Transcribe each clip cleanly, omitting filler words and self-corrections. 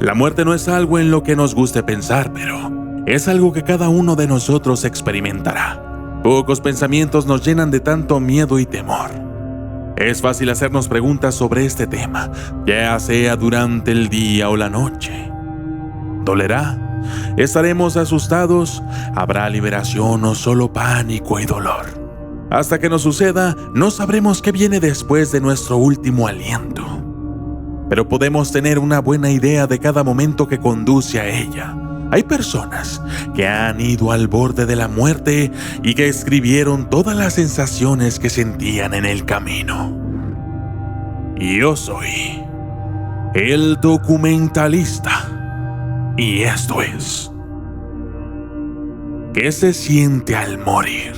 La muerte no es algo en lo que nos guste pensar, pero es algo que cada uno de nosotros experimentará. Pocos pensamientos nos llenan de tanto miedo y temor. Es fácil hacernos preguntas sobre este tema, ya sea durante el día o la noche. ¿Dolerá? ¿Estaremos asustados? ¿Habrá liberación o solo pánico y dolor? Hasta que nos suceda, no sabremos qué viene después de nuestro último aliento. Pero podemos tener una buena idea de cada momento que conduce a ella. Hay personas que han ido al borde de la muerte y que escribieron todas las sensaciones que sentían en el camino. Yo soy el documentalista. Y esto es ¿qué se siente al morir?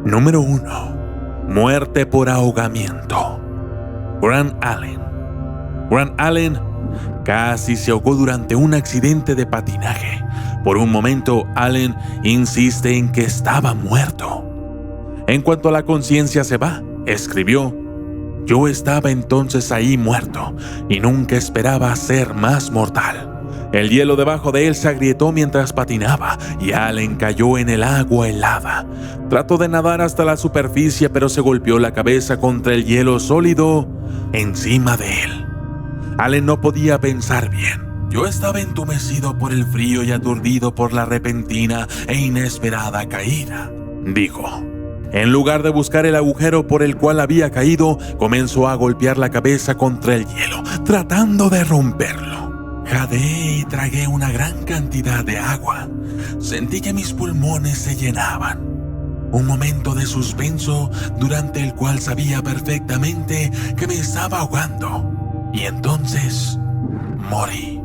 Número 1. Muerte por ahogamiento. Grant Allen. Grant Allen casi se ahogó durante un accidente de patinaje. Por un momento, Allen insiste en que estaba muerto. En cuanto a la conciencia se va, escribió: yo estaba entonces ahí muerto y nunca esperaba ser más mortal. El hielo debajo de él se agrietó mientras patinaba y Allen cayó en el agua helada. Trató de nadar hasta la superficie, pero se golpeó la cabeza contra el hielo sólido encima de él. Allen no podía pensar bien. Yo estaba entumecido por el frío y aturdido por la repentina e inesperada caída, dijo. En lugar de buscar el agujero por el cual había caído, comenzó a golpear la cabeza contra el hielo, tratando de romperlo. Jadeé y tragué una gran cantidad de agua. Sentí que mis pulmones se llenaban. Un momento de suspenso durante el cual sabía perfectamente que me estaba ahogando. Y entonces morí.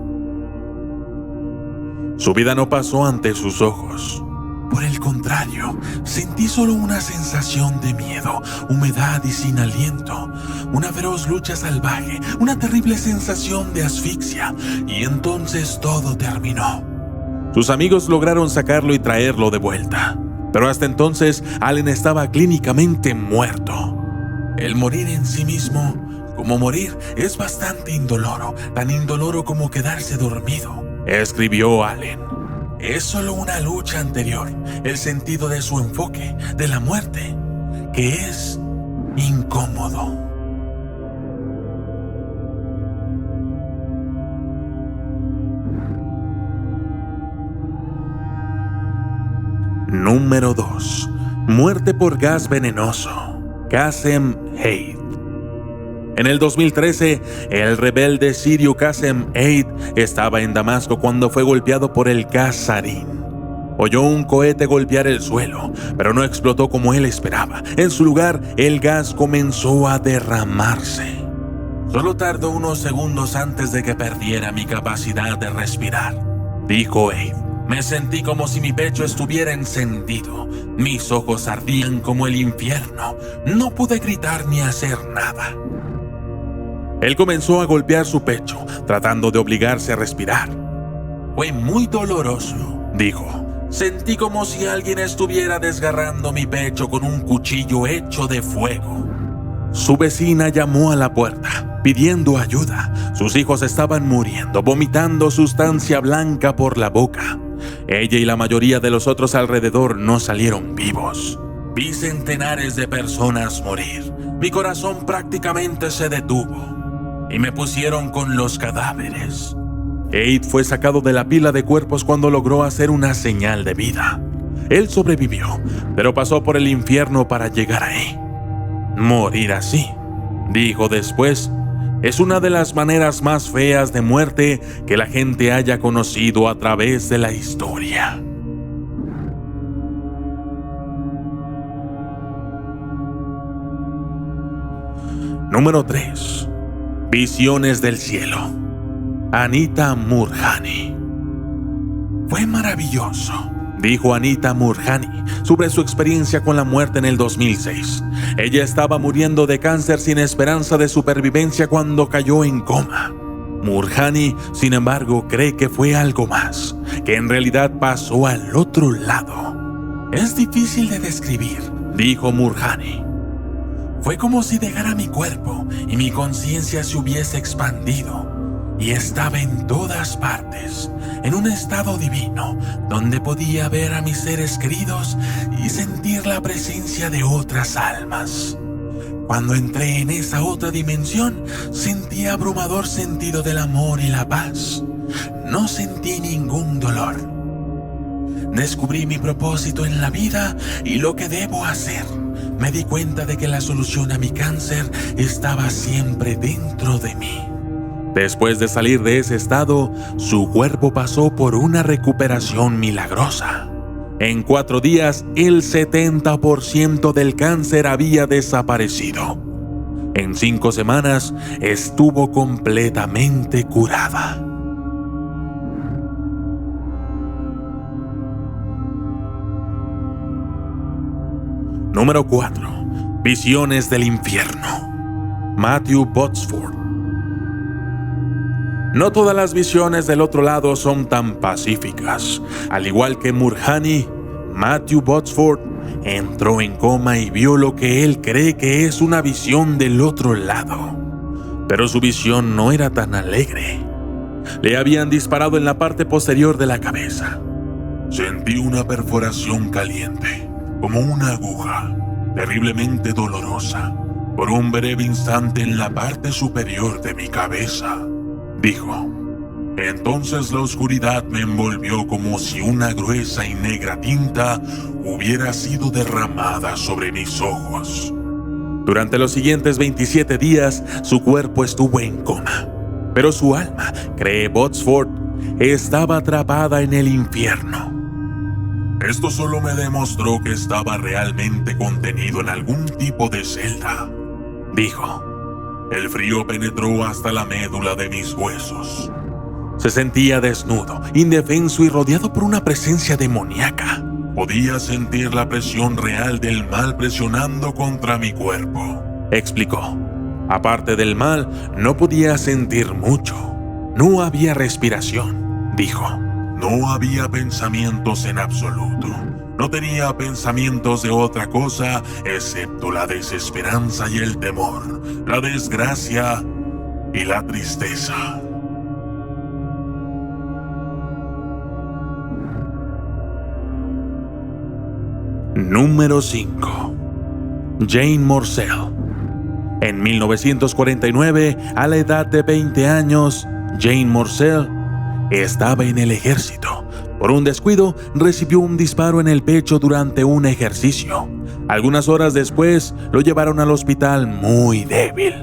Su vida no pasó ante sus ojos. Por el contrario, sentí solo una sensación de miedo, humedad y sin aliento, una feroz lucha salvaje, una terrible sensación de asfixia, y entonces todo terminó. Sus amigos lograron sacarlo y traerlo de vuelta, pero hasta entonces Allen estaba clínicamente muerto. El morir en sí mismo, como morir, es bastante indoloro, tan indoloro como quedarse dormido, escribió Allen. Es solo una lucha anterior, el sentido de su enfoque, de la muerte, que es incómodo. Número 2. Muerte por gas venenoso. Qasem Eid. En el 2013, el rebelde sirio Qasem Eid estaba en Damasco cuando fue golpeado por el gas sarín. Oyó un cohete golpear el suelo, pero no explotó como él esperaba. En su lugar, el gas comenzó a derramarse. Solo tardó unos segundos antes de que perdiera mi capacidad de respirar, dijo Eid. Me sentí como si mi pecho estuviera encendido. Mis ojos ardían como el infierno. No pude gritar ni hacer nada. Él comenzó a golpear su pecho, tratando de obligarse a respirar. Fue muy doloroso, dijo. Sentí como si alguien estuviera desgarrando mi pecho con un cuchillo hecho de fuego. Su vecina llamó a la puerta, pidiendo ayuda. Sus hijos estaban muriendo, vomitando sustancia blanca por la boca. Ella y la mayoría de los otros alrededor no salieron vivos. Vi centenares de personas morir. Mi corazón prácticamente se detuvo. Y me pusieron con los cadáveres. Eid fue sacado de la pila de cuerpos cuando logró hacer una señal de vida. Él sobrevivió, pero pasó por el infierno para llegar ahí. Morir así, dijo después, es una de las maneras más feas de muerte que la gente haya conocido a través de la historia. Número 3. Visiones del cielo. Anita Murjani. Fue maravilloso, dijo Anita Murjani sobre su experiencia con la muerte en el 2006. Ella estaba muriendo de cáncer sin esperanza de supervivencia cuando cayó en coma. Murjani, sin embargo, cree que fue algo más, que en realidad pasó al otro lado. Es difícil de describir, dijo Murjani. Fue como si dejara mi cuerpo y mi conciencia se hubiese expandido y estaba en todas partes, en un estado divino, donde podía ver a mis seres queridos y sentir la presencia de otras almas. Cuando entré en esa otra dimensión, sentí abrumador sentido del amor y la paz. No sentí ningún dolor. Descubrí mi propósito en la vida y lo que debo hacer. Me di cuenta de que la solución a mi cáncer estaba siempre dentro de mí. Después de salir de ese estado, su cuerpo pasó por una recuperación milagrosa. En 4 días, el 70% del cáncer había desaparecido. En 5 semanas, estuvo completamente curada. Número 4. Visiones del infierno. Matthew Botsford. No todas las visiones del otro lado son tan pacíficas. Al igual que Murjani, Matthew Botsford entró en coma y vio lo que él cree que es una visión del otro lado. Pero su visión no era tan alegre. Le habían disparado en la parte posterior de la cabeza. Sentí una perforación caliente, como una aguja, terriblemente dolorosa, por un breve instante en la parte superior de mi cabeza, dijo. Entonces la oscuridad me envolvió como si una gruesa y negra tinta hubiera sido derramada sobre mis ojos. Durante los siguientes 27 días, su cuerpo estuvo en coma, pero su alma, cree Botsford, estaba atrapada en el infierno. Esto solo me demostró que estaba realmente contenido en algún tipo de celda, dijo. El frío penetró hasta la médula de mis huesos. Se sentía desnudo, indefenso y rodeado por una presencia demoníaca. Podía sentir la presión real del mal presionando contra mi cuerpo, explicó. Aparte del mal, no podía sentir mucho. No había respiración, dijo. No había pensamientos en absoluto. No tenía pensamientos de otra cosa excepto la desesperanza y el temor, la desgracia y la tristeza. Número 5. Jane Morsell. En 1949, a la edad de 20 años, Jane Morsell estaba en el ejército. Por un descuido, recibió un disparo en el pecho durante un ejercicio. Algunas horas después, lo llevaron al hospital muy débil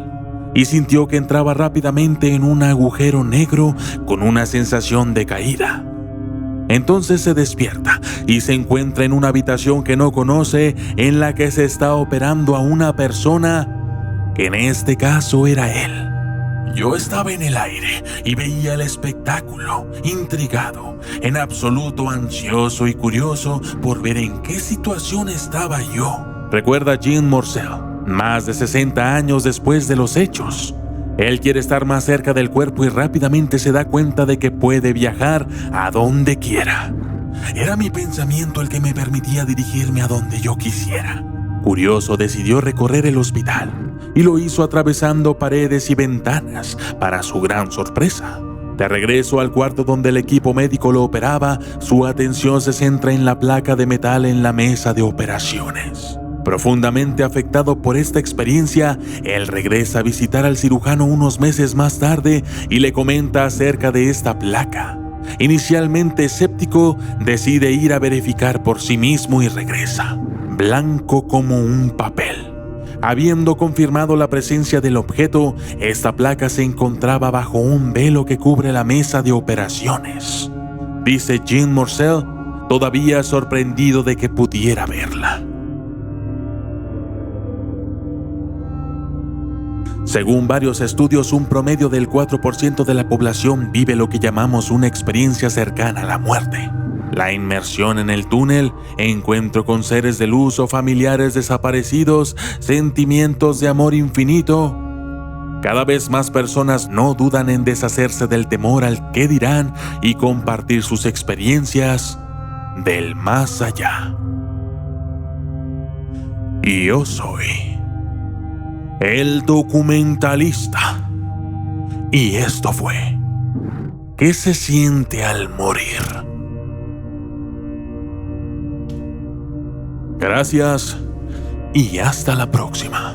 y sintió que entraba rápidamente en un agujero negro con una sensación de caída. Entonces se despierta y se encuentra en una habitación que no conoce, en la que se está operando a una persona que en este caso era él. Yo estaba en el aire y veía el espectáculo, intrigado, en absoluto ansioso y curioso por ver en qué situación estaba yo, recuerda Jane Morsell, más de 60 años después de los hechos. Él quiere estar más cerca del cuerpo y rápidamente se da cuenta de que puede viajar a donde quiera. Era mi pensamiento el que me permitía dirigirme a donde yo quisiera. Curioso, decidió recorrer el hospital y lo hizo atravesando paredes y ventanas, para su gran sorpresa. De regreso al cuarto donde el equipo médico lo operaba, su atención se centra en la placa de metal en la mesa de operaciones. Profundamente afectado por esta experiencia, él regresa a visitar al cirujano unos meses más tarde y le comenta acerca de esta placa. Inicialmente escéptico, decide ir a verificar por sí mismo y regresa, blanco como un papel. Habiendo confirmado la presencia del objeto, esta placa se encontraba bajo un velo que cubre la mesa de operaciones. Dice Jane Morsell, todavía sorprendido de que pudiera verla. Según varios estudios, un promedio del 4% de la población vive lo que llamamos una experiencia cercana a la muerte. La inmersión en el túnel, encuentro con seres de luz o familiares desaparecidos, sentimientos de amor infinito. Cada vez más personas no dudan en deshacerse del temor al qué dirán y compartir sus experiencias del más allá. Y yo soy el documentalista. Y esto fue ¿Qué se siente al morir? Gracias y hasta la próxima.